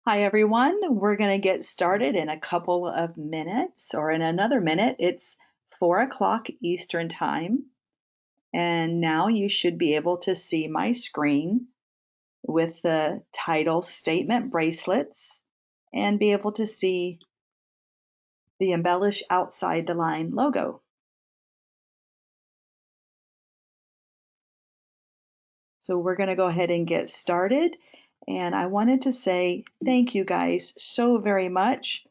Hi, everyone. We're going to get started in a couple of minutes or in another minute. It's 4 o'clock Eastern Time. And now you should be able to see my screen with the title Statement Bracelets and be able to see the Embellish Outside the Line logo. So we're going to go ahead and get started. And I wanted to say thank you guys so very much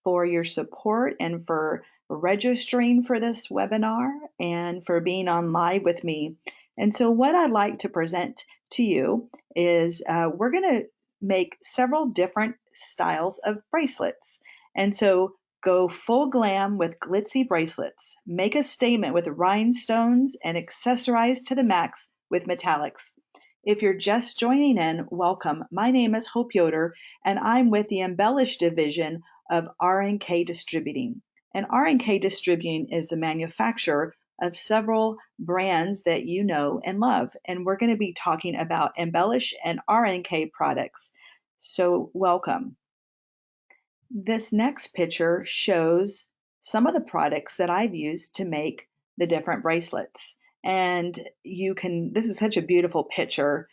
for your support and for registering for this webinar and for being on live with me. And so what I'd like to present to you is we're going to make several different styles of bracelets. And so go full glam with glitzy bracelets. Make a statement with rhinestones and accessorize to the max with metallics. If you're just joining in, welcome. My name is Hope Yoder, and I'm with the Embellished division of RNK Distributing. And RNK Distributing is the manufacturer of several brands that you know and love. And we're going to be talking about Embellish and RNK products. So welcome. This next picture shows some of the products that I've used to make the different bracelets. And this is such a beautiful picture.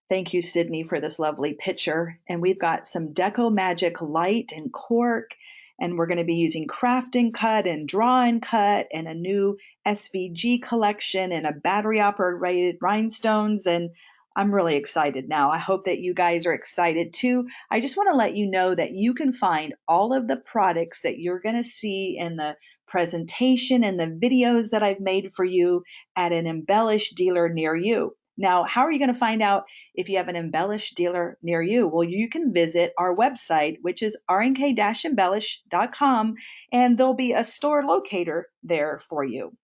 Thank you, Sydney, for this lovely picture. And we've got some Deco Magic light and cork, and we're going to be using craft and cut and draw and cut and a new SVG collection and a battery operated rhinestones. And I'm really excited now. I hope that you guys are excited too. I just want to let you know that you can find all of the products that you're going to see in the presentation and the videos that I've made for you at an embellished dealer near you. Now, how are you going to find out if you have an embellished dealer near you? Well, you can visit our website, which is rnk-embellish.com, and there'll be a store locator there for you.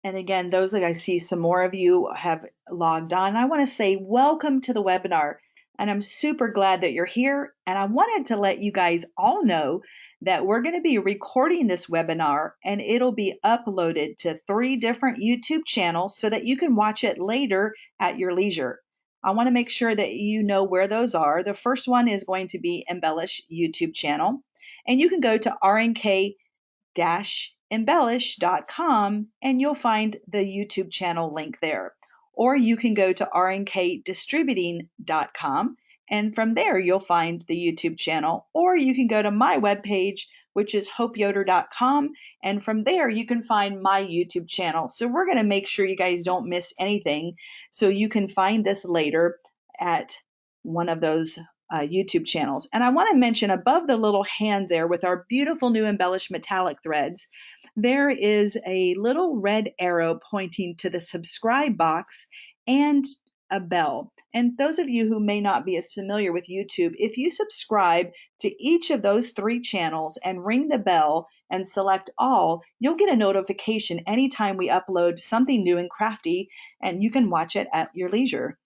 And again, those that I see some more of you have logged on. I want to say welcome to the webinar. And I'm super glad that you're here. And I wanted to let you guys all know that we're going to be recording this webinar and it'll be uploaded to 3 different YouTube channels so that you can watch it later at your leisure. I want to make sure that you know where those are. The first one is going to be Embellish YouTube channel. And you can go to rnk-embellish.com and you'll find the YouTube channel link there. Or you can go to rnkdistributing.com and from there you'll find the YouTube channel. Or you can go to my webpage, which is hopeyoder.com, and from there you can find my YouTube channel. So we're going to make sure you guys don't miss anything. So you can find this later at one of those YouTube channels. And I want to mention above the little hand there with our beautiful new embellished metallic threads, there is a little red arrow pointing to the subscribe box and a bell. And those of you who may not be as familiar with YouTube, if you subscribe to each of those 3 channels and ring the bell and select all, you'll get a notification anytime we upload something new and crafty, and you can watch it at your leisure.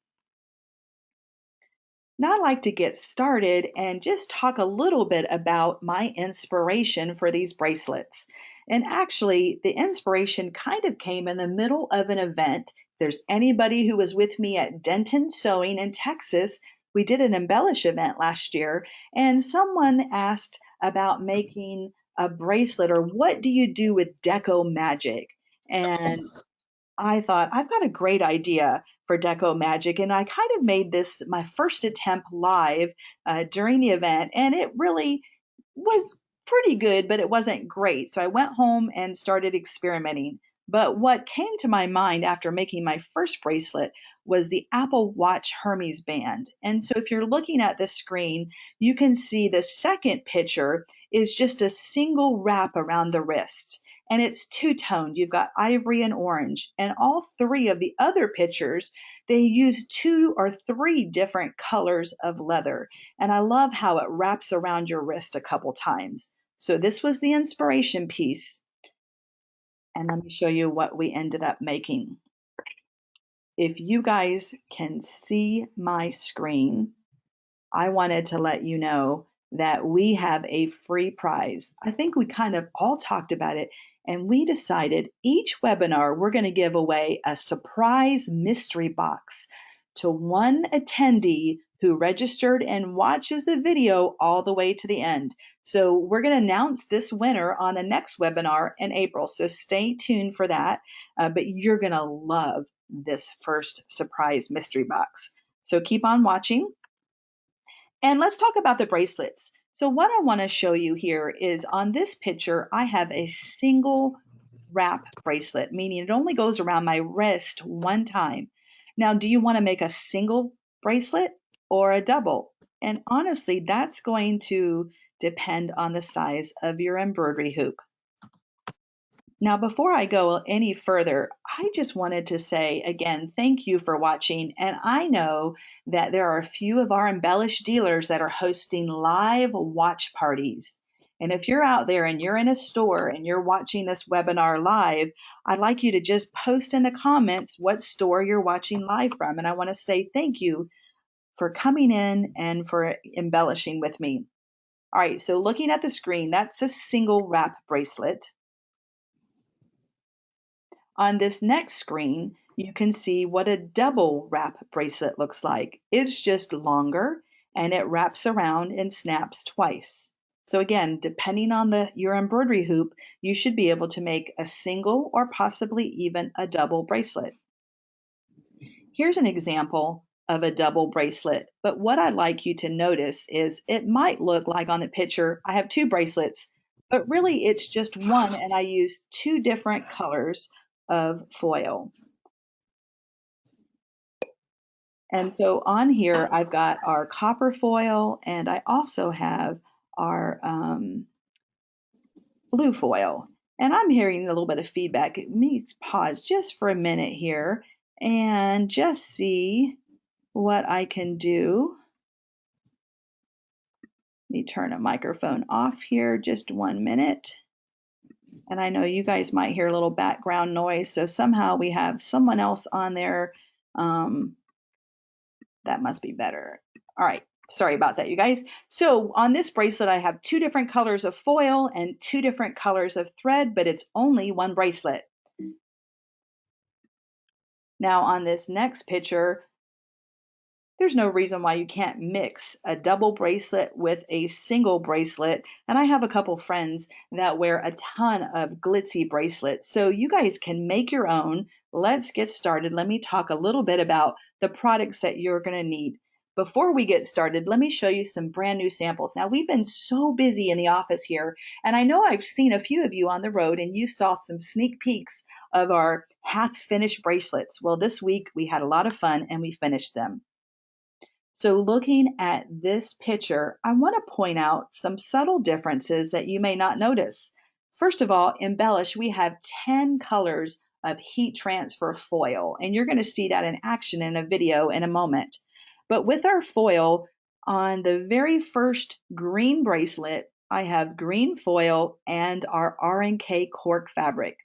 Now I'd like to get started and just talk a little bit about my inspiration for these bracelets. And actually, the inspiration kind of came in the middle of an event. If there's anybody who was with me at Denton Sewing in Texas, we did an Embellish event last year, and someone asked about making a bracelet or what do you do with Deco Magic? And I thought, I've got a great idea for Deco Magic. And I kind of made this my first attempt live during the event. And it really was pretty good, but it wasn't great. So I went home and started experimenting. But what came to my mind after making my first bracelet was the Apple Watch Hermes band. And so if you're looking at the screen, you can see the second picture is just a single wrap around the wrist. And it's two-toned. You've got ivory and orange. And all 3 of the other pictures, they use 2 or 3 different colors of leather. And I love how it wraps around your wrist a couple times. So this was the inspiration piece. And let me show you what we ended up making. If you guys can see my screen, I wanted to let you know that we have a free prize. I think we kind of all talked about it, and we decided each webinar we're going to give away a surprise mystery box to one attendee who registered and watches the video all the way to the end. So we're going to announce this winner on the next webinar in April. So stay tuned for that. But you're going to love this first surprise mystery box. So keep on watching. And let's talk about the bracelets. So what I want to show you here is on this picture, I have a single wrap bracelet, meaning it only goes around my wrist one time. Now, do you want to make a single bracelet or a double? And honestly, that's going to depend on the size of your embroidery hoop. Now, before I go any further, I just wanted to say again, thank you for watching. And I know that there are a few of our embellished dealers that are hosting live watch parties. And if you're out there and you're in a store and you're watching this webinar live, I'd like you to just post in the comments what store you're watching live from. And I want to say thank you for coming in and for embellishing with me. All right, so looking at the screen, that's a single wrap bracelet. On this next screen, you can see what a double wrap bracelet looks like. It's just longer and it wraps around and snaps twice. So again, depending on your embroidery hoop, you should be able to make a single or possibly even a double bracelet. Here's an example of a double bracelet, but what I'd like you to notice is it might look like on the picture I have two bracelets, but really it's just one and I use two different colors of foil. And so on here, I've got our copper foil and I also have our blue foil. And I'm hearing a little bit of feedback. Let me pause just for a minute here and just see what I can do. Let me turn a microphone off here just 1 minute. And I know you guys might hear a little background noise. So somehow we have someone else on there. That must be better. All right. Sorry about that, you guys. So on this bracelet, I have two different colors of foil and two different colors of thread, but it's only one bracelet. Now on this next picture, there's no reason why you can't mix a double bracelet with a single bracelet. And I have a couple friends that wear a ton of glitzy bracelets. So you guys can make your own. Let's get started. Let me talk a little bit about the products that you're going to need. Before we get started, let me show you some brand new samples. Now, we've been so busy in the office here, and I know I've seen a few of you on the road, and you saw some sneak peeks of our half-finished bracelets. Well, this week we had a lot of fun, and we finished them. So looking at this picture, I want to point out some subtle differences that you may not notice. First of all, Embellish, we have 10 colors of heat transfer foil, and you're going to see that in action in a video in a moment. But with our foil, on the very first green bracelet, I have green foil and our RNK cork fabric.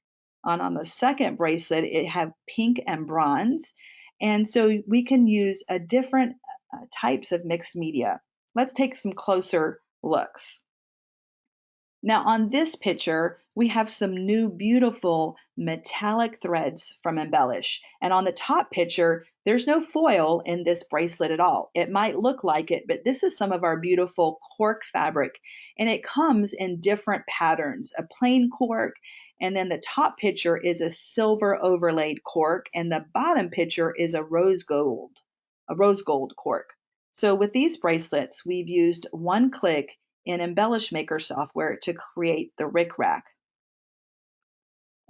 On the second bracelet, it have pink and bronze. And so we can use a different types of mixed media. Let's take some closer looks. Now on this picture, we have some new beautiful metallic threads from Embellish. And on the top picture, there's no foil in this bracelet at all. It might look like it, but this is some of our beautiful cork fabric. And it comes in different patterns, a plain cork, and then the top picture is a silver overlaid cork, and the bottom picture is a rose gold cork. So with these bracelets, we've used one click in Embellish Maker software to create the Rickrack.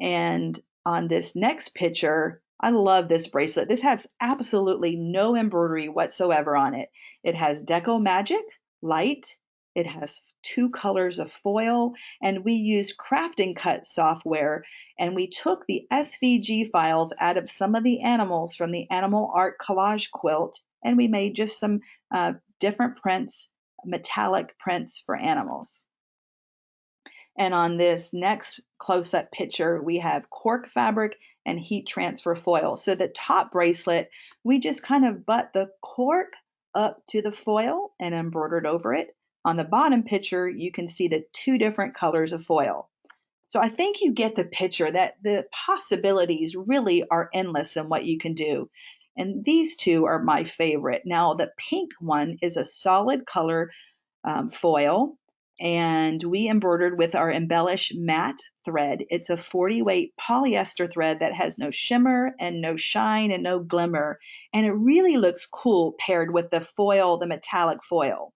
And on this next picture, I love this bracelet. This has absolutely no embroidery whatsoever on it. It has Deco Magic, light. It has two colors of foil, and we used Crafting Cut software, and we took the SVG files out of some of the animals from the Animal Art Collage quilt, and we made just some different prints, metallic prints for animals. And on this next close-up picture, we have cork fabric and heat transfer foil. So the top bracelet, we just kind of butt the cork up to the foil and embroidered over it. On the bottom picture, you can see the two different colors of foil. So I think you get the picture that the possibilities really are endless in what you can do. And these two are my favorite. Now, the pink one is a solid color foil, and we embroidered with our Embellish matte thread. It's a 40 weight polyester thread that has no shimmer and no shine and no glimmer, and it really looks cool paired with the foil, the metallic foil.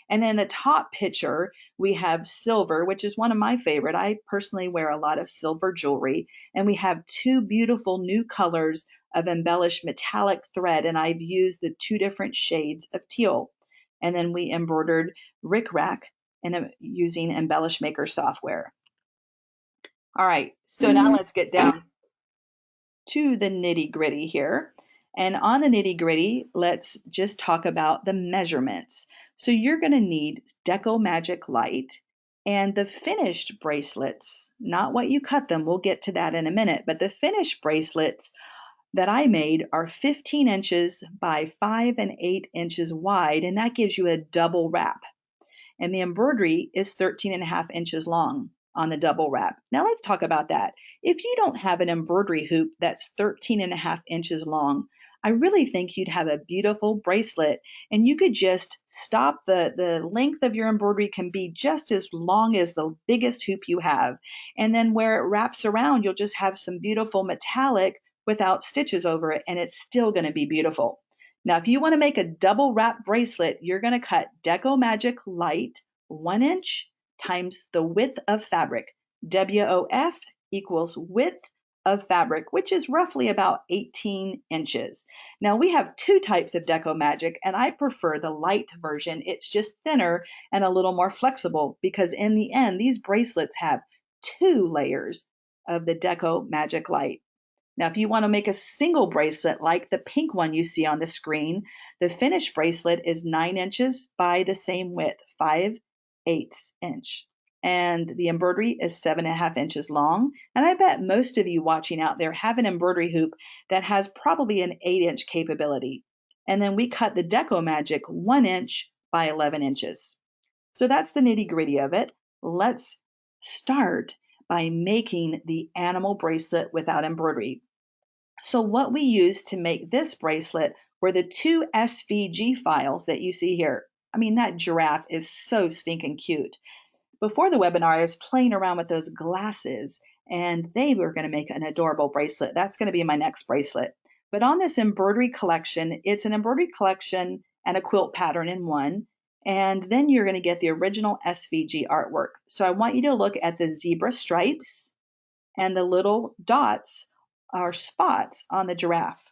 And in the top picture, we have silver, which is one of my favorite. I personally wear a lot of silver jewelry, and we have two beautiful new colors of embellished metallic thread, and I've used the two different shades of teal. And then we embroidered Rickrack and using Embellish Maker software. All right, so now let's get down to the nitty gritty here. And on the nitty gritty, let's just talk about the measurements. So you're going to need Deco Magic Light and the finished bracelets, not what you cut them. We'll get to that in a minute. But the finished bracelets that I made are 15 inches by 5 and 8 inches wide, and that gives you a double wrap. And the embroidery is 13.5 inches long on the double wrap. Now let's talk about that. If you don't have an embroidery hoop that's 13.5 inches long, I really think you'd have a beautiful bracelet, and you could just stop. The length of your embroidery can be just as long as the biggest hoop you have. And then where it wraps around, you'll just have some beautiful metallic without stitches over it, and it's still going to be beautiful. Now, if you want to make a double wrap bracelet, you're going to cut Deco Magic Light 1 inch times the width of fabric. WOF equals width of fabric, which is roughly about 18 inches. Now, we have two types of Deco Magic, and I prefer the light version. It's just thinner and a little more flexible because in the end, these bracelets have 2 layers of the Deco Magic Light. Now, if you want to make a single bracelet like the pink one you see on the screen, the finished bracelet is 9 inches by the same width, 5/8 inch. And the embroidery is 7.5 inches long. And I bet most of you watching out there have an embroidery hoop that has probably an 8-inch capability. And then we cut the Deco Magic 1 inch by 11 inches. So that's the nitty gritty of it. Let's start by making the animal bracelet without embroidery. So what we used to make this bracelet were the 2 SVG files that you see here. I mean, that giraffe is so stinking cute. Before the webinar, I was playing around with those glasses, and they were going to make an adorable bracelet. That's going to be my next bracelet. But on this embroidery collection, it's an embroidery collection and a quilt pattern in one. And then you're going to get the original SVG artwork. So I want you to look at the zebra stripes and the little dots are spots on the giraffe.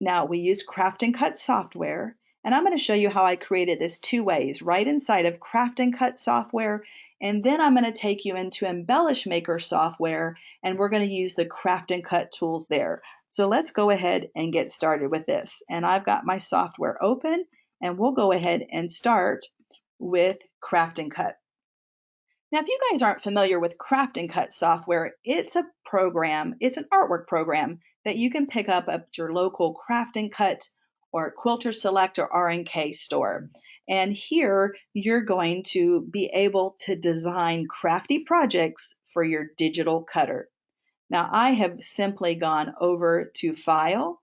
Now we use Craft and Cut software, and I'm going to show you how I created this 2 ways, right inside of Craft and Cut software, and then I'm going to take you into Embellish Maker software, and we're going to use the Craft and Cut tools there. So let's go ahead and get started with this. And I've got my software open, and we'll go ahead and start with Craft and Cut. Now, if you guys aren't familiar with Craft and Cut software, it's a program, it's an artwork program that you can pick up at your local Craft and Cut or Quilter Select or RNK store. And here you're going to be able to design crafty projects for your digital cutter. Now, I have simply gone over to File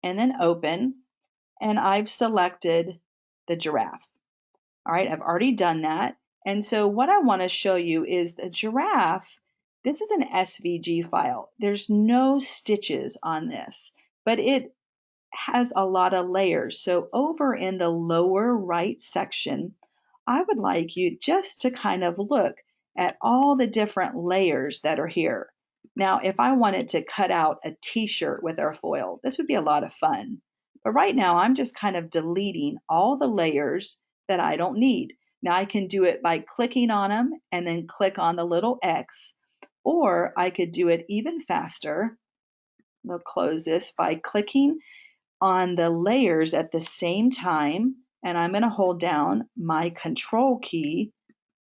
and then Open, and I've selected the giraffe. All right, I've already done that. And so what I want to show you is the giraffe. This is an SVG file. There's no stitches on this, but it has a lot of layers. So over in the lower right section, I would like you just to kind of look at all the different layers that are here. Now, if I wanted to cut out a t-shirt with our foil, this would be a lot of fun. But right now, I'm just kind of deleting all the layers that I don't need. Now, I can do it by clicking on them and then click on the little X, or I could do it even faster. We'll close this by clicking on the layers at the same time, and I'm going to hold down my control key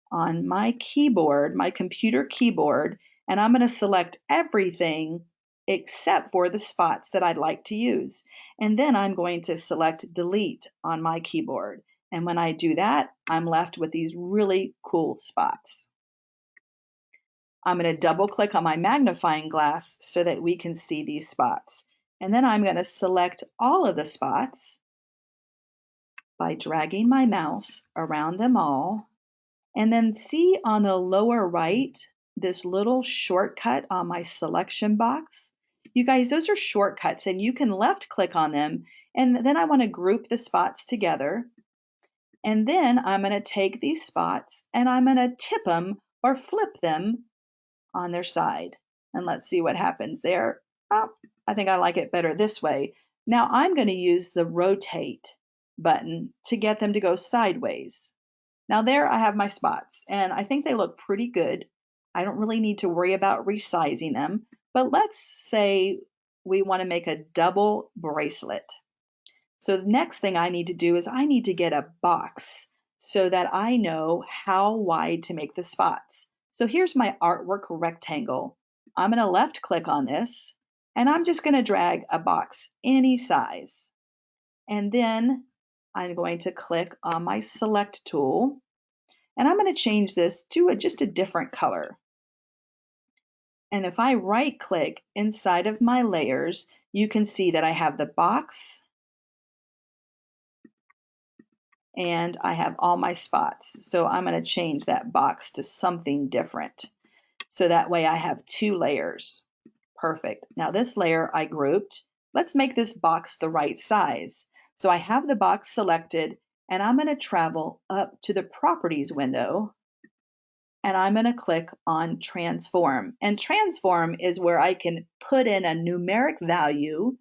on my keyboard, my computer keyboard, and I'm going to select everything except for the spots that I'd like to use. And then I'm going to select delete on my keyboard. And when I do that, I'm left with these really cool spots. I'm going to double click on my magnifying glass so that we can see these spots. And then I'm going to select all of the spots by dragging my mouse around them all. And then see on the lower right, this little shortcut on my selection box. You guys, those are shortcuts and you can left click on them. And then I want to group the spots together. And then I'm going to take these spots and I'm going to tip them or flip them on their side. And let's see what happens there. Oh, I think I like it better this way. Now I'm going to use the rotate button to get them to go sideways. Now there I have my spots and I think they look pretty good. I don't really need to worry about resizing them, but let's say we want to make a double bracelet. So the next thing I need to do is I need to get a box so that I know how wide to make the spots. So here's my artwork rectangle. I'm going to left click on this and I'm just going to drag a box any size. And then I'm going to click on my select tool and I'm going to change this to just a different color. And if I right click inside of my layers, you can see that I have the box and I have all my spots. So I'm going to change that box to something different. So that way I have 2 layers. Perfect. Now this layer I grouped. Let's make this box the right size. So I have the box selected and I'm going to travel up to the properties window and I'm going to click on transform. And transform is where I can put in a numeric value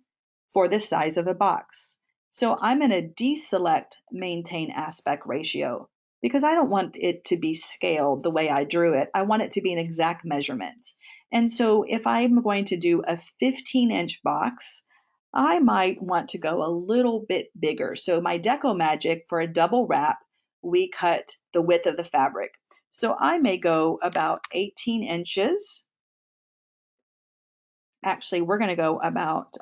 for the size of a box. So I'm going to deselect maintain aspect ratio because I don't want it to be scaled the way I drew it. I want it to be an exact measurement. And so if I'm going to do a 15-inch box, I might want to go a little bit bigger. So my Deco Magic for a double wrap, we cut the width of the fabric. So I may go about 18 inches. Actually, we're going to go about,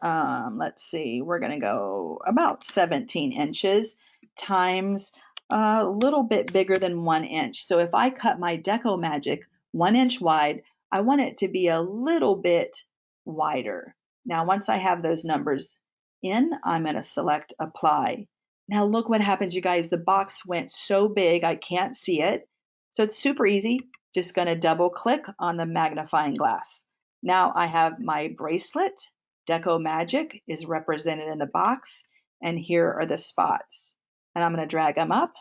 let's see, we're going to go about 17 inches times a little bit bigger than 1 inch. So if I cut my Deco Magic 1 inch wide, I want it to be a little bit wider. Now, once I have those numbers in, I'm going to select apply. Now look what happens, you guys. The box went so big, I can't see it. So it's super easy. Just going to double click on the magnifying glass. Now I have my bracelet. Deco Magic is represented in the box, and here are the spots. And I'm going to drag them up,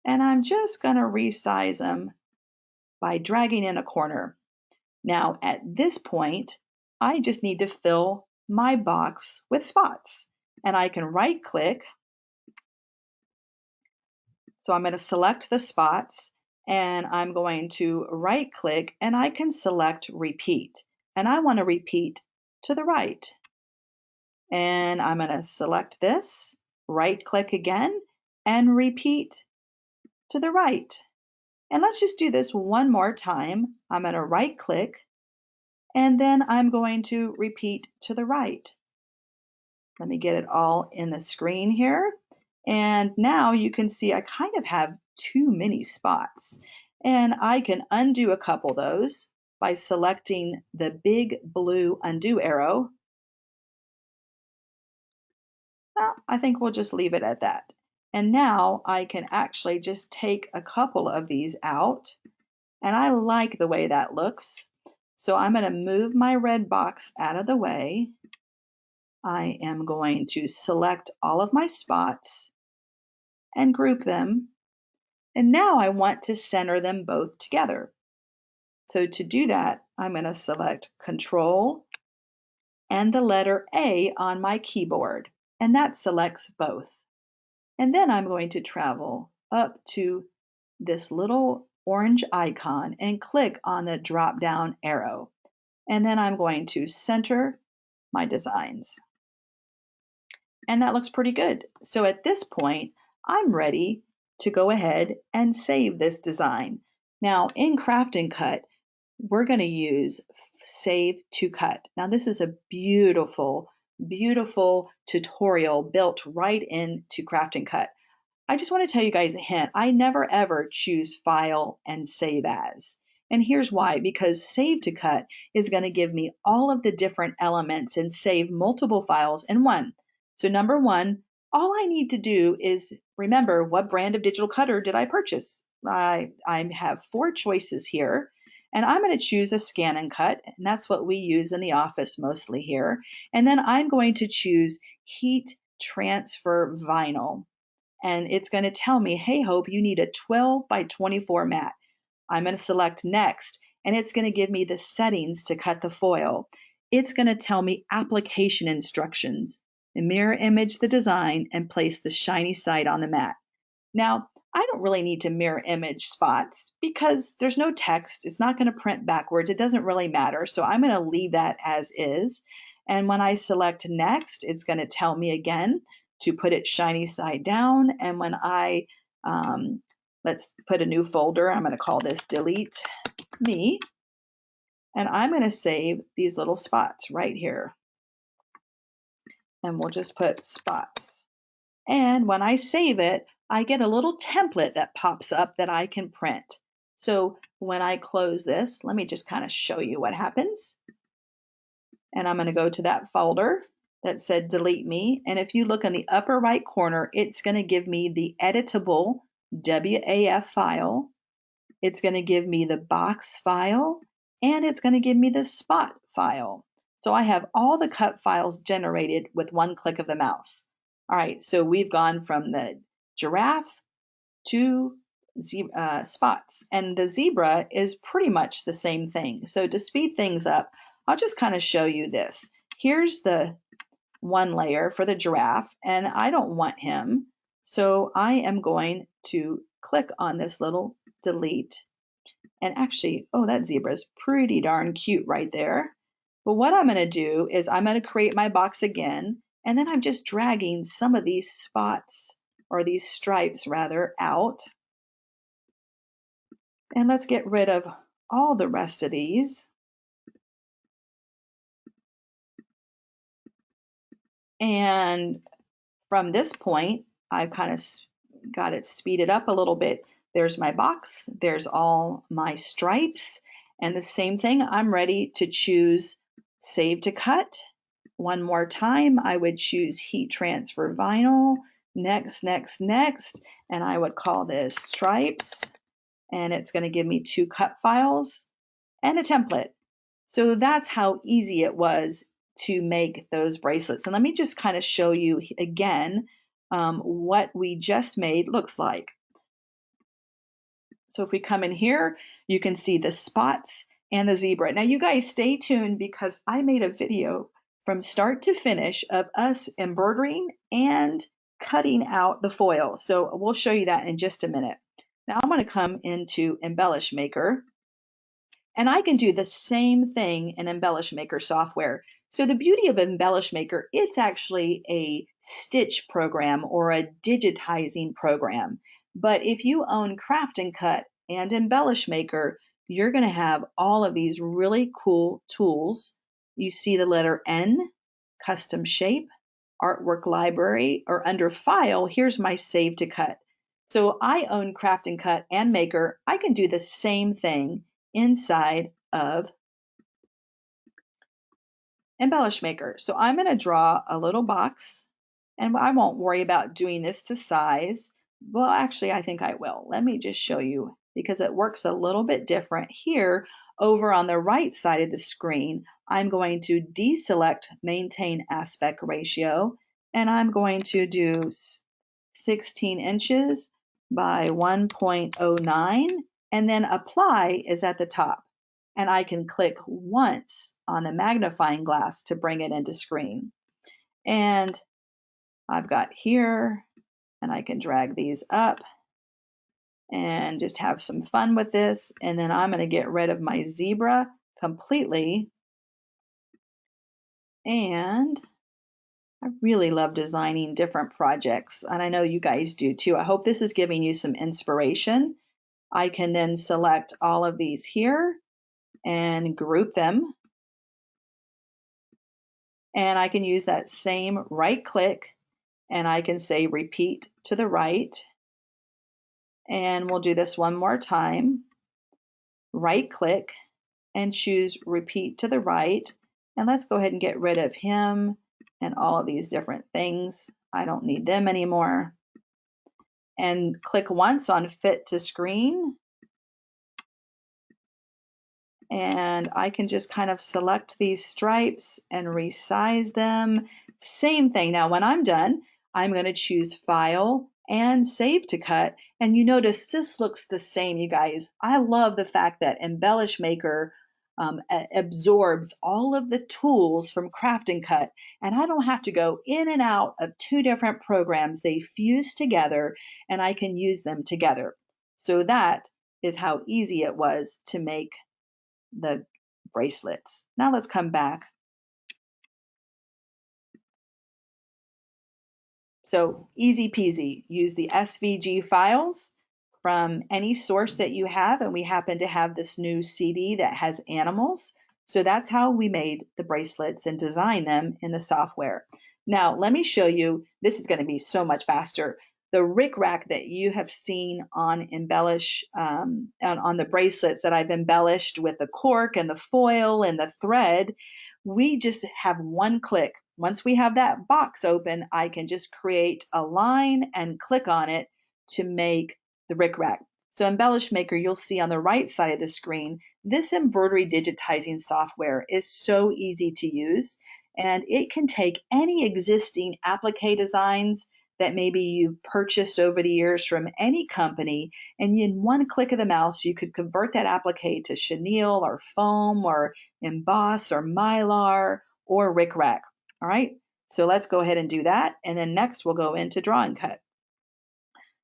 and I'm just going to resize them by dragging in a corner. Now at this point, I just need to fill my box with spots. And I can right click. So I'm going to select the spots and I'm going to right click and I can select repeat. And I want to repeat to the right. And I'm going to select this, right click again, and repeat to the right. And let's just do this one more time. I'm going to right click, and then I'm going to repeat to the right. Let me get it all in the screen here. And now you can see I kind of have too many spots. And I can undo a couple of those by selecting the big blue undo arrow. Well, I think we'll just leave it at that. And now I can actually just take a couple of these out. And I like the way that looks. So I'm going to move my red box out of the way. I am going to select all of my spots and group them. And now I want to center them both together. So to do that, I'm going to select Control and the letter A on my keyboard. And that selects both. And then I'm going to travel up to this little orange icon and click on the drop down arrow. And then I'm going to center my designs. And that looks pretty good. So at this point, I'm ready to go ahead and save this design. Now in Craft and Cut, we're going to use Save to Cut. Now this is a beautiful, beautiful tutorial built right into Craft and Cut. I just want to tell you guys a hint. I never ever choose File and Save As. And here's why, because Save to Cut is going to give me all of the different elements and save multiple files in one. So number one, all I need to do is remember what brand of digital cutter did I purchase. I have 4 choices here, and I'm going to choose a Scan and Cut, and that's what we use in the office mostly here. And then I'm going to choose Heat Transfer Vinyl, and it's going to tell me, hey Hope, you need a 12 by 24 mat. I'm going to select Next, and it's going to give me the settings to cut the foil. It's going to tell me application instructions, and mirror image the design and place the shiny side on the mat. Now, I don't really need to mirror image spots because there's no text. It's not going to print backwards. It doesn't really matter. So I'm going to leave that as is. And when I select Next, it's going to tell me again to put it shiny side down. And when I, let's put a new folder. I'm going to call this Delete Me. And I'm going to save these little spots right here. And we'll just put spots. And when I save it, I get a little template that pops up that I can print. So when I close this, let me just kind of show you what happens. And I'm going to go to that folder that said Delete Me. And if you look in the upper right corner, it's going to give me the editable WAF file. It's going to give me the box file, and it's going to give me the spot file. So I have all the cut files generated with one click of the mouse. All right, so we've gone from the giraffe to spots, and the zebra is pretty much the same thing. So to speed things up, I'll just kind of show you this. Here's the one layer for the giraffe, and I don't want him. So I am going to click on this little delete. And actually, oh, that zebra is pretty darn cute right there. But what I'm going to do is I'm going to create my box again, and then I'm just dragging some of these spots, or these stripes rather, out. And let's get rid of all the rest of these. And from this point, I've kind of got it speeded up a little bit. There's my box, there's all my stripes, and the same thing, I'm ready to choose Save to Cut. One more time, I would choose Heat Transfer Vinyl, next, next, next, and I would call this Stripes, and it's going to give me 2 cut files and a template. So that's how easy it was to make those bracelets. And let me just kind of show you again what we just made looks like. So if we come in here, you can see the spots and the zebra. Now you guys stay tuned because I made a video from start to finish of us embroidering and cutting out the foil. So we'll show you that in just a minute. Now I'm going to come into Embellish Maker, and I can do the same thing in Embellish Maker software. So the beauty of Embellish Maker, it's actually a stitch program or a digitizing program. But if you own Craft and Cut and Embellish Maker, you're going to have all of these really cool tools. You see the letter N, Custom Shape, Artwork Library, or under File, here's my Save to Cut. So I own Craft and Cut and Maker. I can do the same thing inside of Embellish Maker. So I'm going to draw a little box, and I won't worry about doing this to size. Well, actually, I think I will. Let me just show you because it works a little bit different. Here, over on the right side of the screen, I'm going to deselect Maintain Aspect Ratio, and I'm going to do 16 inches by 1.09, and then Apply is at the top. And I can click once on the magnifying glass to bring it into screen. And I've got here, and I can drag these up and just have some fun with this. And then I'm going to get rid of my zebra completely. And I really love designing different projects, and I know you guys do too. I hope this is giving you some inspiration. I can then select all of these here and group them. And I can use that same right click, and I can say repeat to the right. And we'll do this one more time. right click and choose repeat to the right. And let's go ahead and get rid of him and all of these different things. I don't need them anymore. And click once on fit to screen. And I can just kind of select these stripes and resize them. Same thing. Now, when I'm done, I'm going to choose File and Save to Cut. And you notice this looks the same, you guys. I love the fact that Embellish Maker absorbs all of the tools from Craft and Cut, and I don't have to go in and out of two different programs. They fuse together, and I can use them together. So that is how easy it was to make the bracelets. Now let's come back. So easy peasy, use the SVG files from any source that you have, and we happen to have this new CD that has animals. So that's how we made the bracelets and designed them in the software. Now let me show you, this is going to be so much faster. The Rickrack that you have seen on Embellish, on the bracelets that I've embellished with the cork and the foil and the thread, we just have one click. Once we have that box open, I can just create a line and click on it to make the Rickrack. So Embellish Maker, you'll see on the right side of the screen, this embroidery digitizing software is so easy to use, and it can take any existing applique designs that maybe you've purchased over the years from any company, and in one click of the mouse, you could convert that applique to chenille or foam or emboss or mylar or Rickrack. All right, so let's go ahead and do that. And then next we'll go into draw and cut.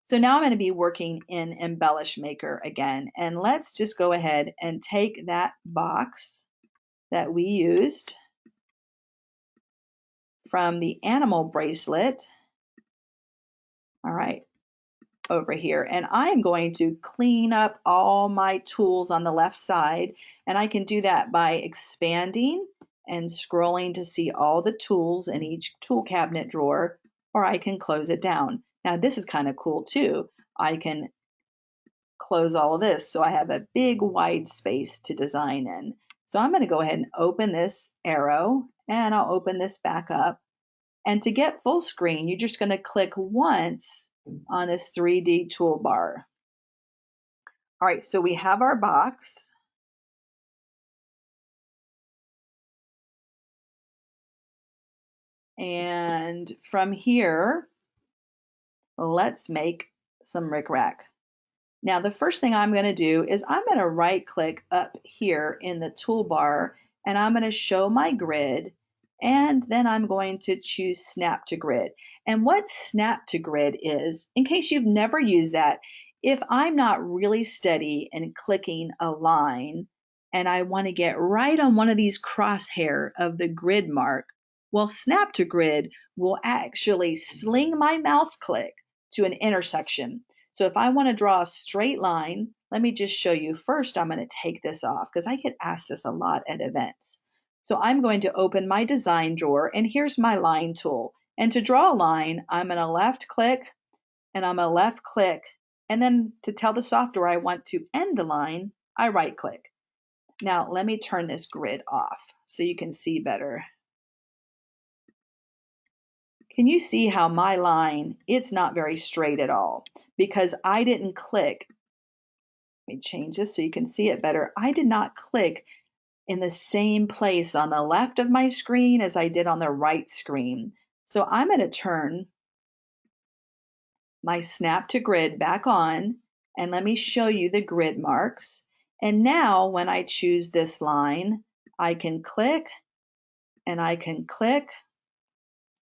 So now I'm going to be working in Embellish Maker again. And let's just go ahead and take that box that we used from the animal bracelet. All right, over here, and I'm going to clean up all my tools on the left side, and I can do that by expanding and scrolling to see all the tools in each tool cabinet drawer, or I can close it down. Now this is kind of cool too. I can close all of this so I have a big wide space to design in. So I'm going to go ahead and open this arrow, and I'll open this back up. And to get full screen, you're just going to click once on this 3D toolbar. All right, so we have our box. And from here, let's make some rickrack. Now, the first thing I'm going to do is I'm going to right click up here in the toolbar, and I'm going to show my grid, and then I'm going to choose snap to grid. And what snap to grid is, in case you've never used that, if I'm not really steady in clicking a line and I want to get right on one of these crosshair of the grid mark, well, snap to grid will actually sling my mouse click to an intersection. So if I want to draw a straight line, let me just show you. First, I'm going to take this off because I get asked this a lot at events. So I'm going to open my design drawer, and here's my line tool. And to draw a line, I'm going to left click, and I'm going to left click. And then to tell the software I want to end the line, I right click. Now let me turn this grid off so you can see better. Can you see how my line, it's not very straight at all because I didn't click. Let me change this so you can see it better. I did not click in the same place on the left of my screen as I did on the right screen. So I'm going to turn my snap to grid back on, and let me show you the grid marks. And now when I choose this line, I can click and I can click.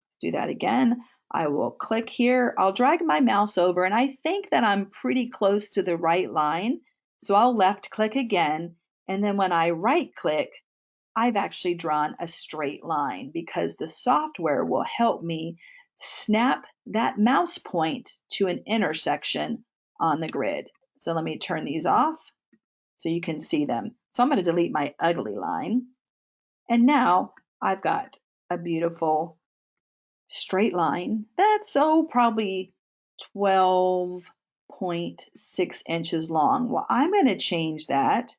Let's do that again. I will click here. I'll drag my mouse over, and I think that I'm pretty close to the right line. So I'll left click again. And then when I right click, I've actually drawn a straight line because the software will help me snap that mouse point to an intersection on the grid. So let me turn these off so you can see them. So I'm going to delete my ugly line. And now I've got a beautiful straight line that's probably 12.6 inches long. Well, I'm going to change that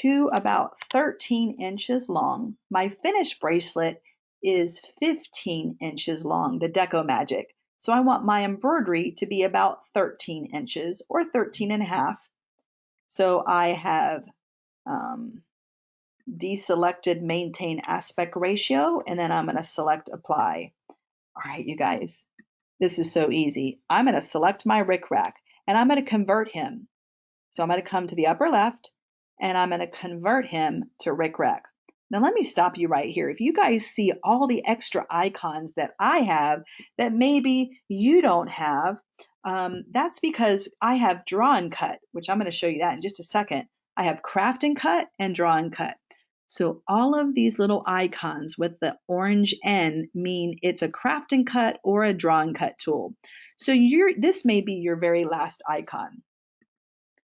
to about 13 inches long. My finished bracelet is 15 inches long, the Deco Magic. So I want my embroidery to be about 13 inches or 13 and a half. So I have deselected maintain aspect ratio, and then I'm going to select apply. All right, you guys, this is so easy. I'm going to select my Rickrack and I'm going to convert him. So I'm going to come to the upper left and I'm going to convert him to Rickrack. Now let me stop you right here. If you guys see all the extra icons that I have that maybe you don't have, that's because I have draw and cut, which I'm going to show you that in just a second. I have craft and cut and draw and cut. So all of these little icons with the orange N mean it's a craft and cut or a draw and cut tool. So this may be your very last icon.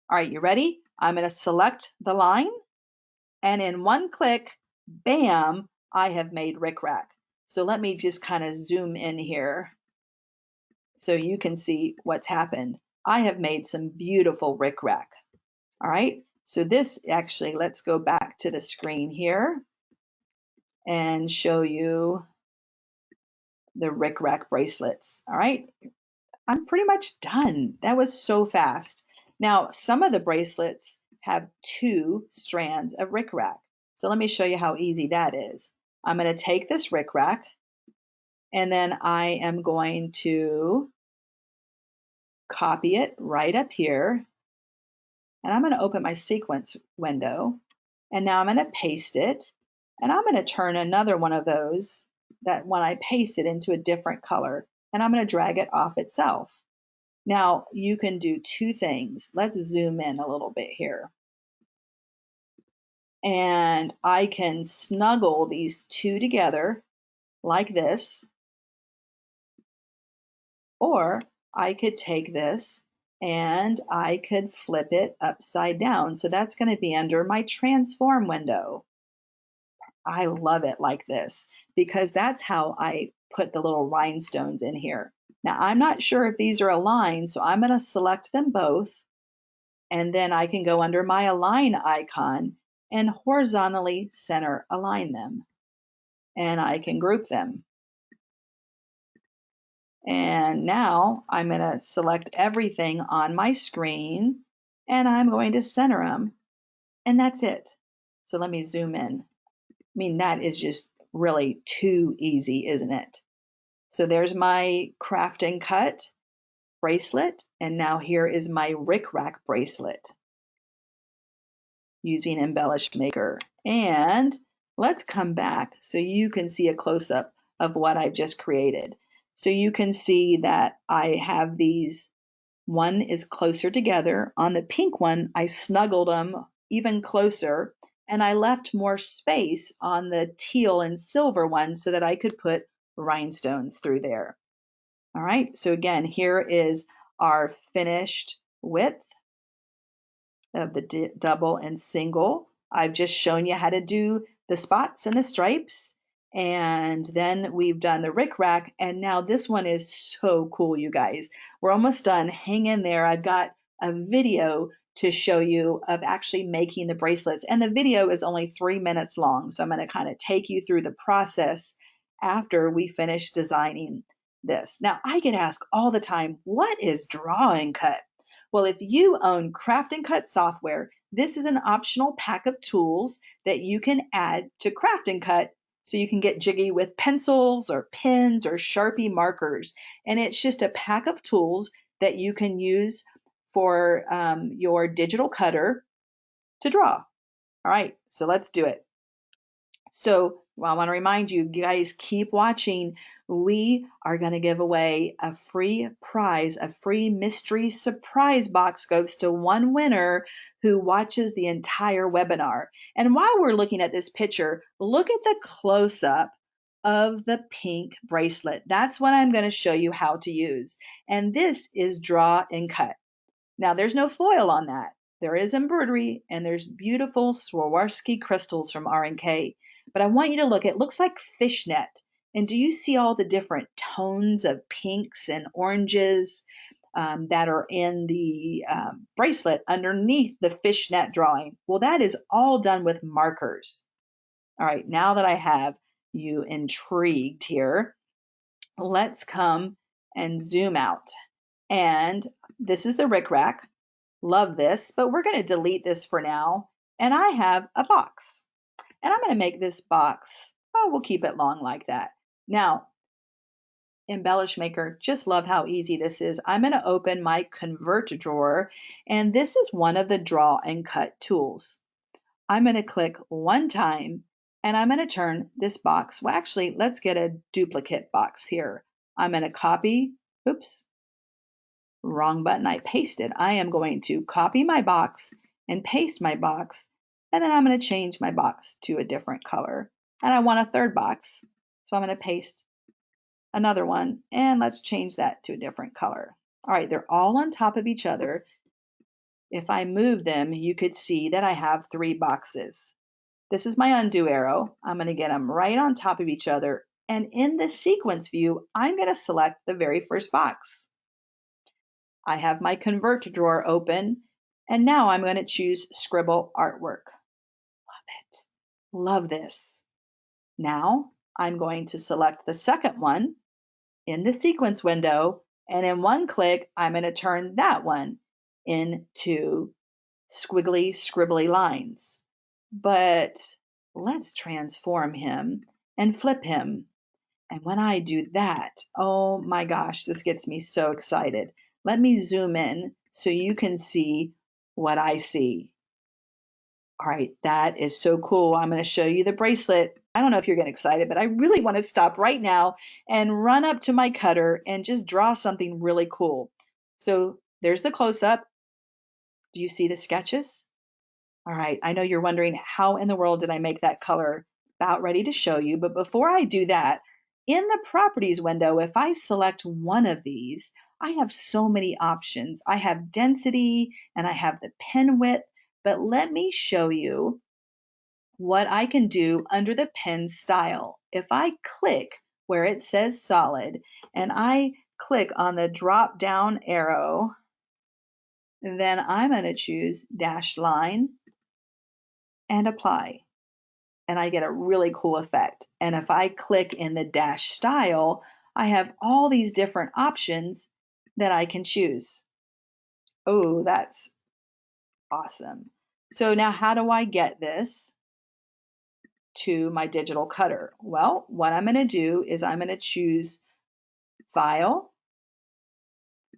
All right, you ready? I'm going to select the line, and in one click, bam, I have made Rickrack. So let me just kind of zoom in here so you can see what's happened. I have made some beautiful Rickrack. All right, so this actually, let's go back to the screen here and show you the Rickrack bracelets. All right, I'm pretty much done. That was so fast. Now, some of the bracelets have 2 strands of Rickrack. So let me show you how easy that is. I'm going to take this Rickrack and then I am going to copy it right up here. And I'm going to open my sequence window. And now I'm going to paste it. And I'm going to turn another one of those that when I paste it into a different color. And I'm going to drag it off itself. Now you can do 2 things. Let's zoom in a little bit here. And I can snuggle these 2 together like this. Or I could take this and I could flip it upside down. So that's going to be under my transform window. I love it like this because that's how I put the little rhinestones in here. Now I'm not sure if these are aligned, so I'm going to select them both. And then I can go under my align icon and horizontally center align them. And I can group them. And now I'm going to select everything on my screen and I'm going to center them. And that's it. So let me zoom in. I mean, that is just really too easy, isn't it? So there's my craft and cut bracelet. And now here is my Rickrack bracelet using Embellish Maker. And let's come back so you can see a close-up of what I've just created. So you can see that I have these, one is closer together. On the pink one, I snuggled them even closer, and I left more space on the teal and silver one so that I could put rhinestones through there. All right, so again, here is our finished width of the double and single. I've just shown you how to do the spots and the stripes. And then we've done the Rickrack. And now this one is so cool, you guys. We're almost done. Hang in there. I've got a video to show you of actually making the bracelets. And the video is only 3 minutes long. So I'm going to kind of take you through the process after we finish designing this. Now, I get asked all the time, what is draw and cut? Well, if you own Craft and Cut software, this is an optional pack of tools that you can add to Craft and Cut so you can get jiggy with pencils or pens or Sharpie markers. And it's just a pack of tools that you can use for your digital cutter to draw. All right, so let's do it. So I want to remind you, guys, keep watching. We are going to give away a free prize, a free mystery surprise box goes to one winner who watches the entire webinar. And while we're looking at this picture, look at the close-up of the pink bracelet. That's what I'm going to show you how to use. And this is draw and cut. Now there's no foil on that. There is embroidery and there's beautiful Swarovski crystals from RNK. But I want you to look, it looks like fishnet. And do you see all the different tones of pinks and oranges? that are in the bracelet underneath the fishnet drawing. Well, that is all done with markers. All right, now that I have you intrigued here, let's come and zoom out. And this is the Rickrack. Love this, but we're going to delete this for now. And I have a box. And I'm going to make this box, oh, we'll keep it long like that. Now, Embellish Maker, just love how easy this is. I'm going to open my Convert drawer, and this is one of the draw and cut tools. I'm going to click one time, and I'm going to turn this box. Well, actually, let's get a duplicate box here. I'm going to copy, oops, wrong button, I pasted. I am going to copy my box and paste my box, and then I'm going to change my box to a different color. And I want a third box, so I'm going to paste another one, and let's change that to a different color. All right, they're all on top of each other. If I move them, you could see that I have 3 boxes. This is my undo arrow. I'm going to get them right on top of each other, and in the sequence view, I'm going to select the very first box. I have my Convert drawer open, and now I'm going to choose Scribble Artwork. Love it. Love this. Now I'm going to select the second one in the sequence window, and in one click, I'm going to turn that one into squiggly, scribbly lines. But let's transform him and flip him. And when I do that, oh my gosh, this gets me so excited. Let me zoom in so you can see what I see. All right, that is so cool. I'm going to show you the bracelet. I don't know if you're getting excited, but I really want to stop right now and run up to my cutter and just draw something really cool. So there's the close-up. Do you see the sketches? All right, I know you're wondering how in the world did I make that color? About ready to show you, but before I do that, in the properties window, if I select one of these, I have so many options. I have density and I have the pen width, but let me show you what I can do under the pen style. If I click where it says solid and I click on the drop down arrow, then I'm going to choose dashed line and apply. And I get a really cool effect. And if I click in the dash style, I have all these different options that I can choose. Oh, that's awesome. So now how do I get this to my digital cutter? Well, what I'm going to do is I'm going to choose File,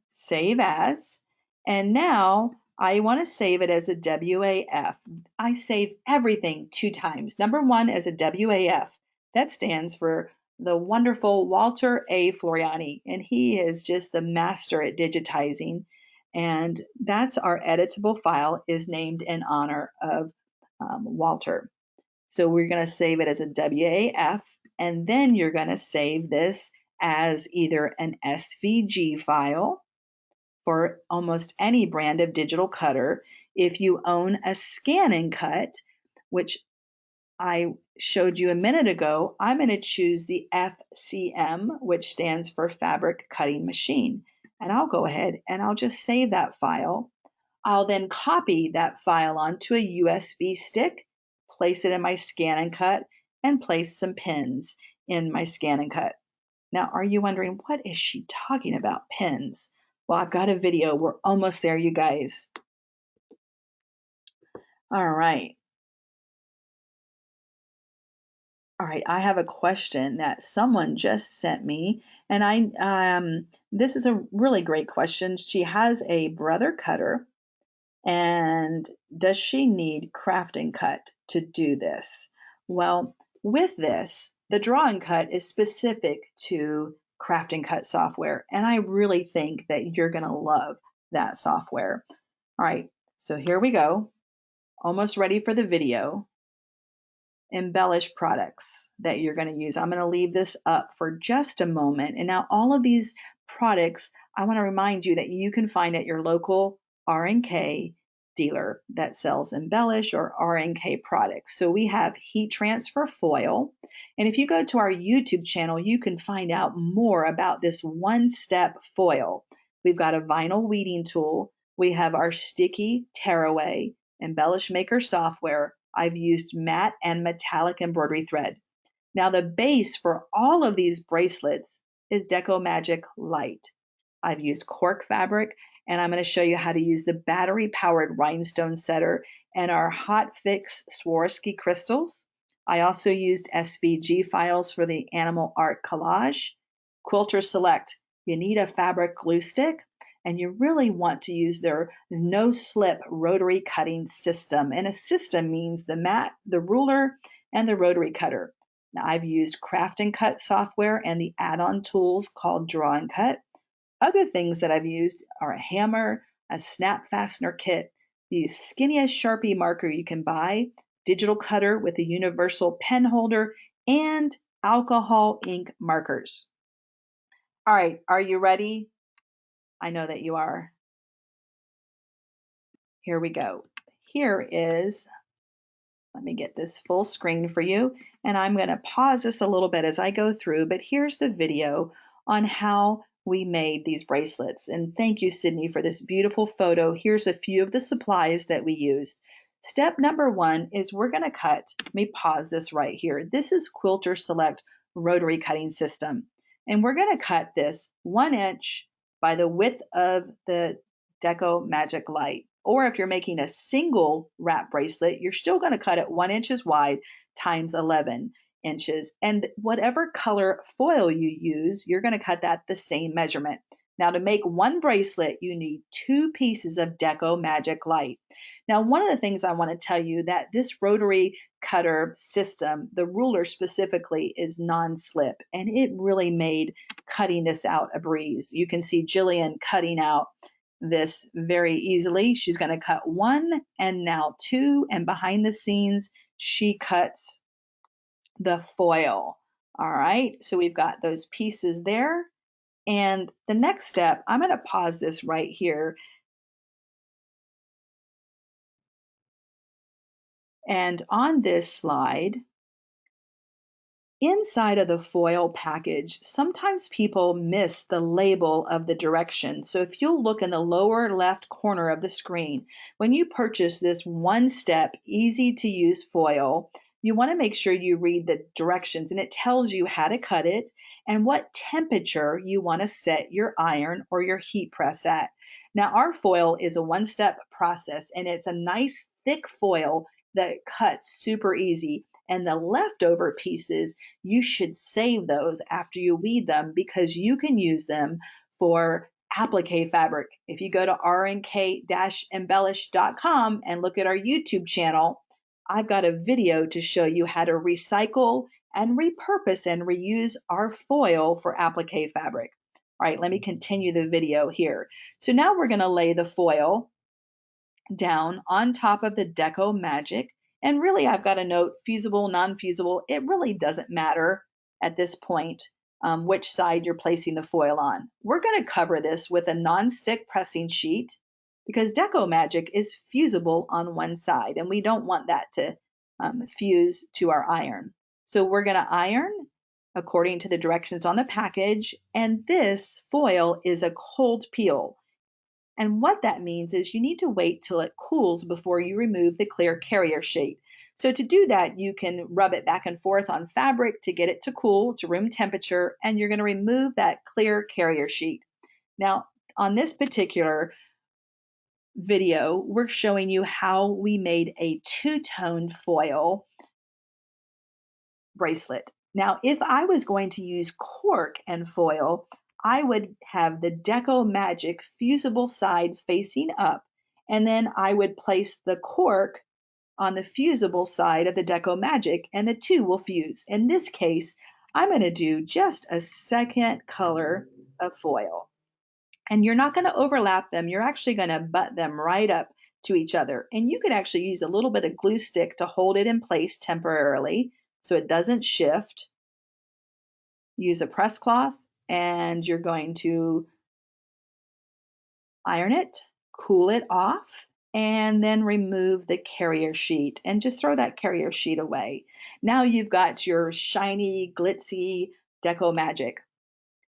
Save As, and now I want to save it as a WAF. I save everything 2 times. Number 1 as a WAF. That stands for the wonderful Walter A. Floriani, and he is just the master at digitizing. And that's our editable file is named in honor of Walter. So we're going to save it as a WAF, and then you're going to save this as either an SVG file for almost any brand of digital cutter. If you own a scan and cut, which I showed you a minute ago, I'm going to choose the FCM, which stands for Fabric Cutting Machine. And I'll go ahead and I'll just save that file. I'll then copy that file onto a USB stick, place it in my scan and cut, and place some pins in my scan and cut. Now, are you wondering, what is she talking about, pins? Well, I've got a video. We're almost there, you guys. All right. All right, I have a question that someone just sent me, and this is a really great question. She has a brother cutter, and does she need crafting cut to do this? Well, with this, the draw and cut is specific to crafting cut software, and I really think that you're going to love that software. All right, so here we go. Almost ready for the video. Embellished products that you're going to use. I'm going to leave this up for just a moment. And now all of these products, I want to remind you that you can find at your local RNK dealer that sells Embellish or RNK products. So we have heat transfer foil. And if you go to our YouTube channel, you can find out more about this one-step foil. We've got a vinyl weeding tool. We have our sticky tearaway, Embellish Maker software. I've used matte and metallic embroidery thread. Now the base for all of these bracelets is Deco Magic Light. I've used cork fabric, and I'm going to show you how to use the battery-powered rhinestone setter and our Hot Fix Swarovski crystals. I also used SVG files for the animal art collage. Quilters Select, you need a fabric glue stick, and you really want to use their no-slip rotary cutting system. And a system means the mat, the ruler, and the rotary cutter. Now, I've used Craft and Cut software and the add-on tools called Draw and Cut. Other things that I've used are a hammer, a snap fastener kit, the skinniest Sharpie marker you can buy, digital cutter with a universal pen holder, and alcohol ink markers. All right, are you ready? I know that you are. Here we go. Here is, let me get this full screen for you, and I'm going to pause this a little bit as I go through, but here's the video on how we made these bracelets. And thank you, Sydney, for this beautiful photo. Here's a few of the supplies that we used. Step number one is we're going to cut, let me pause this right here. This is Quilter Select rotary cutting system. And we're going to cut this 1 inch by the width of the Deco Magic Light. Or if you're making a single wrap bracelet, you're still going to cut it 1 inch wide times 11 inches. And whatever color foil you use, you're going to cut that the same measurement. Now, to make one bracelet, you need 2 pieces of Deco Magic Light. Now, one of the things I want to tell you that this rotary cutter system, the ruler specifically, is non-slip, and it really made cutting this out a breeze. You can see Jillian cutting out this very easily. She's going to cut 1 and now 2, and behind the scenes, she cuts the foil. All right, so we've got those pieces there. And the next step, I'm going to pause this right here. And on this slide, inside of the foil package, sometimes people miss the label of the direction. So if you'll look in the lower left corner of the screen, when you purchase this one-step, easy-to-use foil, you want to make sure you read the directions, and it tells you how to cut it and what temperature you want to set your iron or your heat press at. Now, our foil is a one-step process, and it's a nice thick foil that cuts super easy. And the leftover pieces, you should save those after you weed them because you can use them for applique fabric. If you go to rnk-embellish.com and look at our YouTube channel, I've got a video to show you how to recycle and repurpose and reuse our foil for applique fabric. All right, let me continue the video here. So now we're going to lay the foil down on top of the Deco Magic. And really, I've got a note, fusible, non-fusible. It really doesn't matter at this point which side you're placing the foil on. We're going to cover this with a non-stick pressing sheet because Deco Magic is fusible on one side, and we don't want that to fuse to our iron. So we're going to iron according to the directions on the package, and this foil is a cold peel. And what that means is you need to wait till it cools before you remove the clear carrier sheet. So to do that, you can rub it back and forth on fabric to get it to cool to room temperature, and you're going to remove that clear carrier sheet. Now, on this particular video, we're showing you how we made a two-tone foil bracelet. Now, if I was going to use cork and foil, I would have the Deco Magic fusible side facing up, and then I would place the cork on the fusible side of the Deco Magic, and the two will fuse. In this case, I'm going to do just a second color of foil. And you're not going to overlap them. You're actually going to butt them right up to each other. And you can actually use a little bit of glue stick to hold it in place temporarily so it doesn't shift. Use a press cloth, and you're going to iron it, cool it off, and then remove the carrier sheet and just throw that carrier sheet away. Now you've got your shiny, glitzy Deco Magic.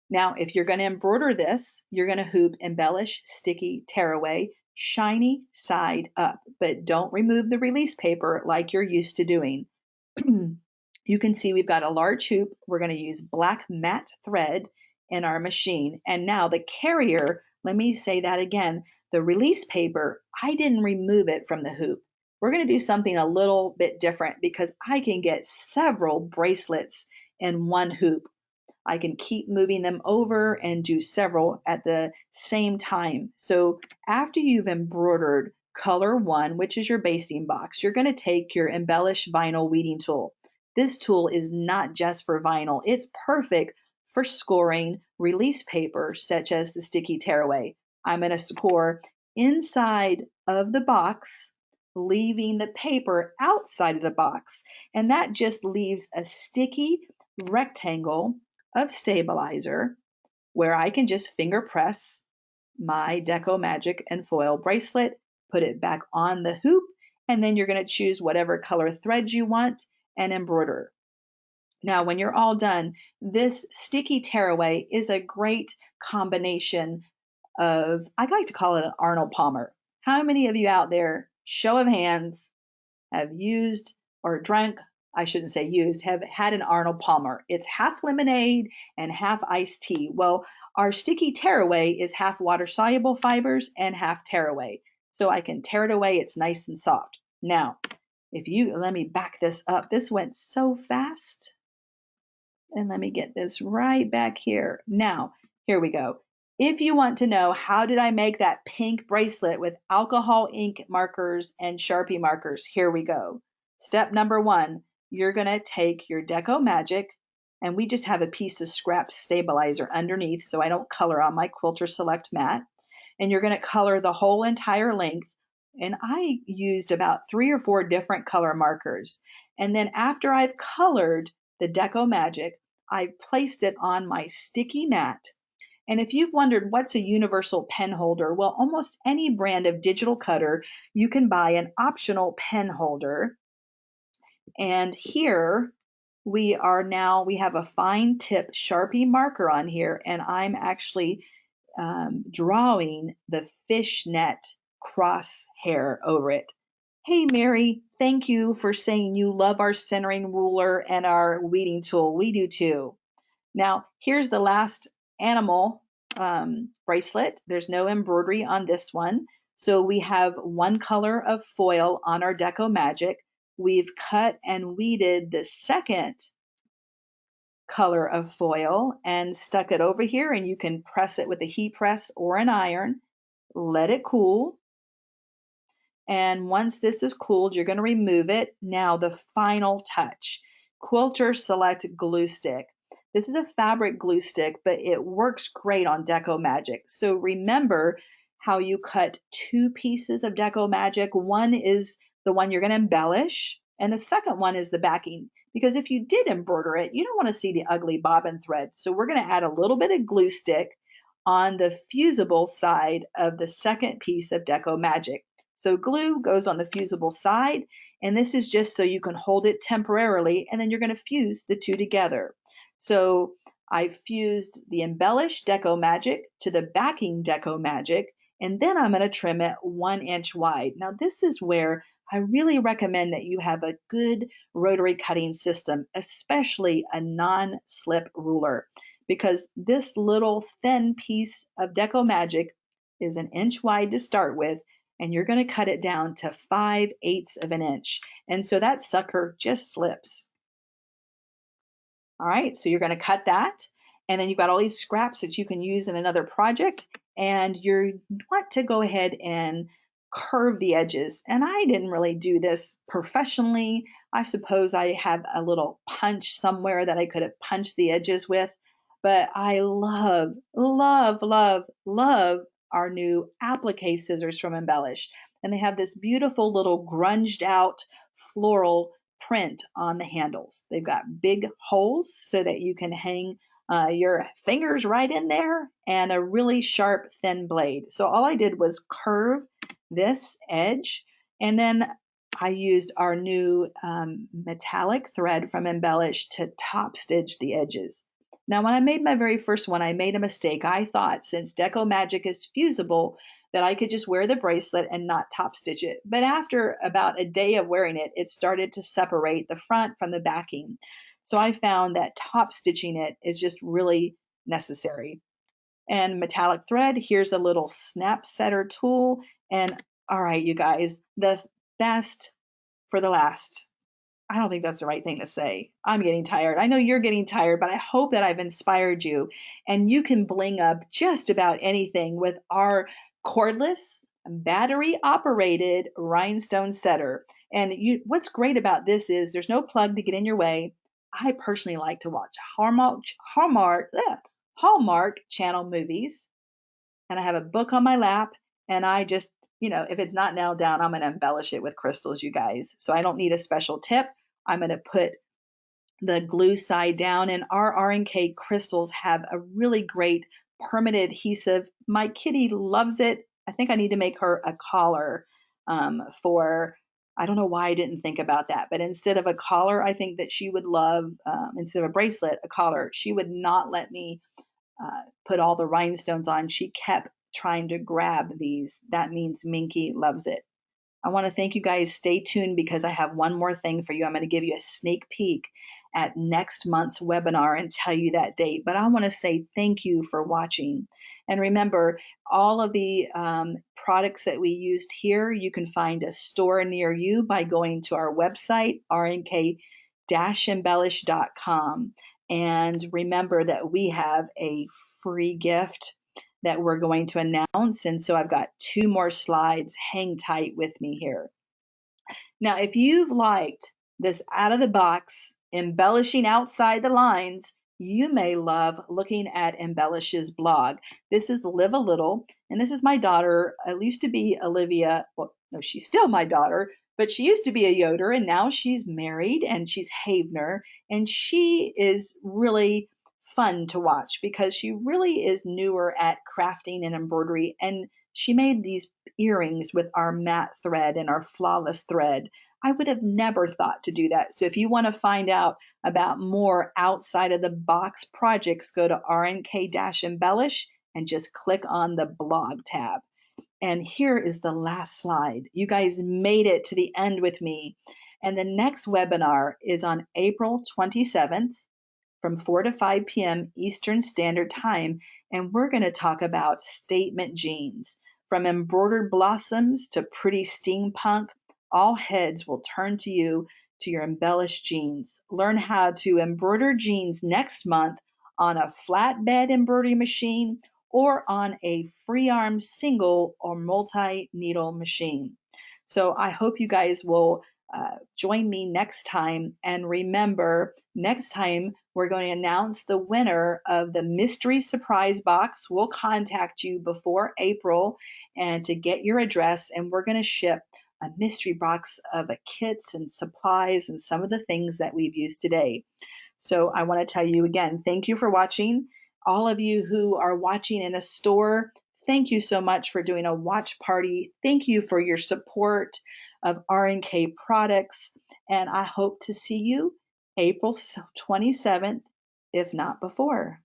Now, if you're going to embroider this, you're going to hoop embellish, sticky, tearaway, shiny side up, but don't remove the release paper like you're used to doing. You can see we've got a large hoop. We're going to use black matte thread in our machine. And now the carrier, let me say that again, the release paper, I didn't remove it from the hoop. We're going to do something a little bit different because I can get several bracelets in one hoop. I can keep moving them over and do several at the same time. So after you've embroidered color one, which is your basting box, you're going to take your Embellish vinyl weeding tool. This tool is not just for vinyl. It's perfect for scoring release paper such as the sticky tearaway. I'm going to score inside of the box, leaving the paper outside of the box. And that just leaves a sticky rectangle of stabilizer where I can just finger press my Deco Magic and foil bracelet, put it back on the hoop, and then you're going to choose whatever color thread you want and embroider. Now, when you're all done, this sticky tearaway is a great combination of, I'd like to call it an Arnold Palmer. How many of you out there, show of hands, have used or drunk, I shouldn't say used, have had an Arnold Palmer? It's half lemonade and half iced tea. Well, our sticky tearaway is half water soluble fibers and half tearaway. So I can tear it away, it's nice and soft. Now, if you let me back this up, this went so fast. And let me get this right back here. Now, here we go. If you want to know how did I make that pink bracelet with alcohol ink markers and Sharpie markers, here we go. Step number one, you're going to take your Deco Magic, and we just have a piece of scrap stabilizer underneath so I don't color on my Quilter Select mat. And you're going to color the whole entire length. And I used about 3 or 4 different color markers. And then after I've colored the Deco Magic, I placed it on my sticky mat. And if you've wondered what's a universal pen holder, well, almost any brand of digital cutter, you can buy an optional pen holder. And here we have a fine tip Sharpie marker on here, and I'm actually drawing the fishnet crosshair over it. Hey, Mary, thank you for saying you love our centering ruler and our weeding tool. We do too. Now, here's the last animal bracelet. There's no embroidery on this one. So we have one color of foil on our Deco Magic. We've cut and weeded the second color of foil and stuck it over here, and you can press it with a heat press or an iron. Let it cool. And once this is cooled, you're going to remove it. Now the final touch, Quilter Select Glue Stick. This is a fabric glue stick, but it works great on Deco Magic. So remember how you cut 2 pieces of Deco Magic. One is the one you're going to embellish, and the second one is the backing. Because if you did embroider it, you don't want to see the ugly bobbin thread. So we're going to add a little bit of glue stick on the fusible side of the second piece of Deco Magic. So glue goes on the fusible side, and this is just so you can hold it temporarily, and then you're going to fuse the two together. So I fused the embellished Deco Magic to the backing Deco Magic, and then I'm going to trim it 1 inch wide. Now this is where I really recommend that you have a good rotary cutting system, especially a non-slip ruler, because this little thin piece of Deco Magic is 1 inch wide to start with, and you're going to cut it down to 5/8 of an inch. And so that sucker just slips. All right, so you're going to cut that, and then you've got all these scraps that you can use in another project, and you want to go ahead and curve the edges. And I didn't really do this professionally. I suppose I have a little punch somewhere that I could have punched the edges with, but I love, love, love, love our new applique scissors from Embellish. And they have this beautiful little grunged out floral print on the handles. They've got big holes so that you can hang your fingers right in there, and a really sharp thin blade. So all I did was curve this edge, and then I used our new metallic thread from Embellish to top stitch the edges. Now, when I made my very first one, I made a mistake. I thought since Deco Magic is fusible, that I could just wear the bracelet and not top stitch it. But after about a day of wearing it, it started to separate the front from the backing. So I found that top stitching it is just really necessary. And metallic thread, here's a little snap setter tool. And all right, you guys, the best for the last. I don't think that's the right thing to say. I'm getting tired. I know you're getting tired, but I hope that I've inspired you. And you can bling up just about anything with our cordless, battery operated rhinestone setter. And what's great about this is there's no plug to get in your way. I personally like to watch Hallmark Channel movies, and I have a book on my lap, and I just, if it's not nailed down, I'm going to embellish it with crystals, you guys. So I don't need a special tip. I'm going to put the glue side down, and our RNK crystals have a really great permanent adhesive. My kitty loves it. I think I need to make her a collar for, I don't know why I didn't think about that, but instead of a collar, I think that she would love, instead of a bracelet, a collar. She would not let me put all the rhinestones on. She kept trying to grab these. That means Minky loves it. I want to thank you guys. Stay tuned because I have one more thing for you. I'm going to give you a sneak peek at next month's webinar and tell you that date. But I want to say thank you for watching. And remember, all of the products that we used here, you can find a store near you by going to our website, rnk-embellish.com. And remember that we have a free gift that we're going to announce. And so I've got 2 more slides. Hang tight with me here. Now, if you've liked this out of the box, embellishing outside the lines, you may love looking at Embellish's blog. This is Live a Little, and this is my daughter. It used to be Olivia. Well, no, she's still my daughter, but she used to be a Yoder, and now she's married, and she's Havener, and she is really fun to watch because she really is newer at crafting and embroidery, and she made these earrings with our matte thread and our flawless thread. I would have never thought to do that. So if you want to find out about more outside of the box projects, go to RNK-Embellish and just click on the blog tab. And here is the last slide. You guys made it to the end with me. And the next webinar is on April 27th from 4 to 5 p.m. Eastern Standard Time. And we're going to talk about statement jeans. From embroidered blossoms to pretty steampunk, all heads will turn to you to your embellished jeans. Learn how to embroider jeans next month on a flatbed embroidery machine or on a free arm single or multi needle machine. So I hope you guys will join me next time. And remember, next time we're going to announce the winner of the mystery surprise box. We'll contact you before April and to get your address, and we're going to ship a mystery box of kits and supplies and some of the things that we've used today. So I want to tell you again, thank you for watching. All of you who are watching in a store, thank you so much for doing a watch party. Thank you for your support of RNK products. And I hope to see you April 27th, if not before.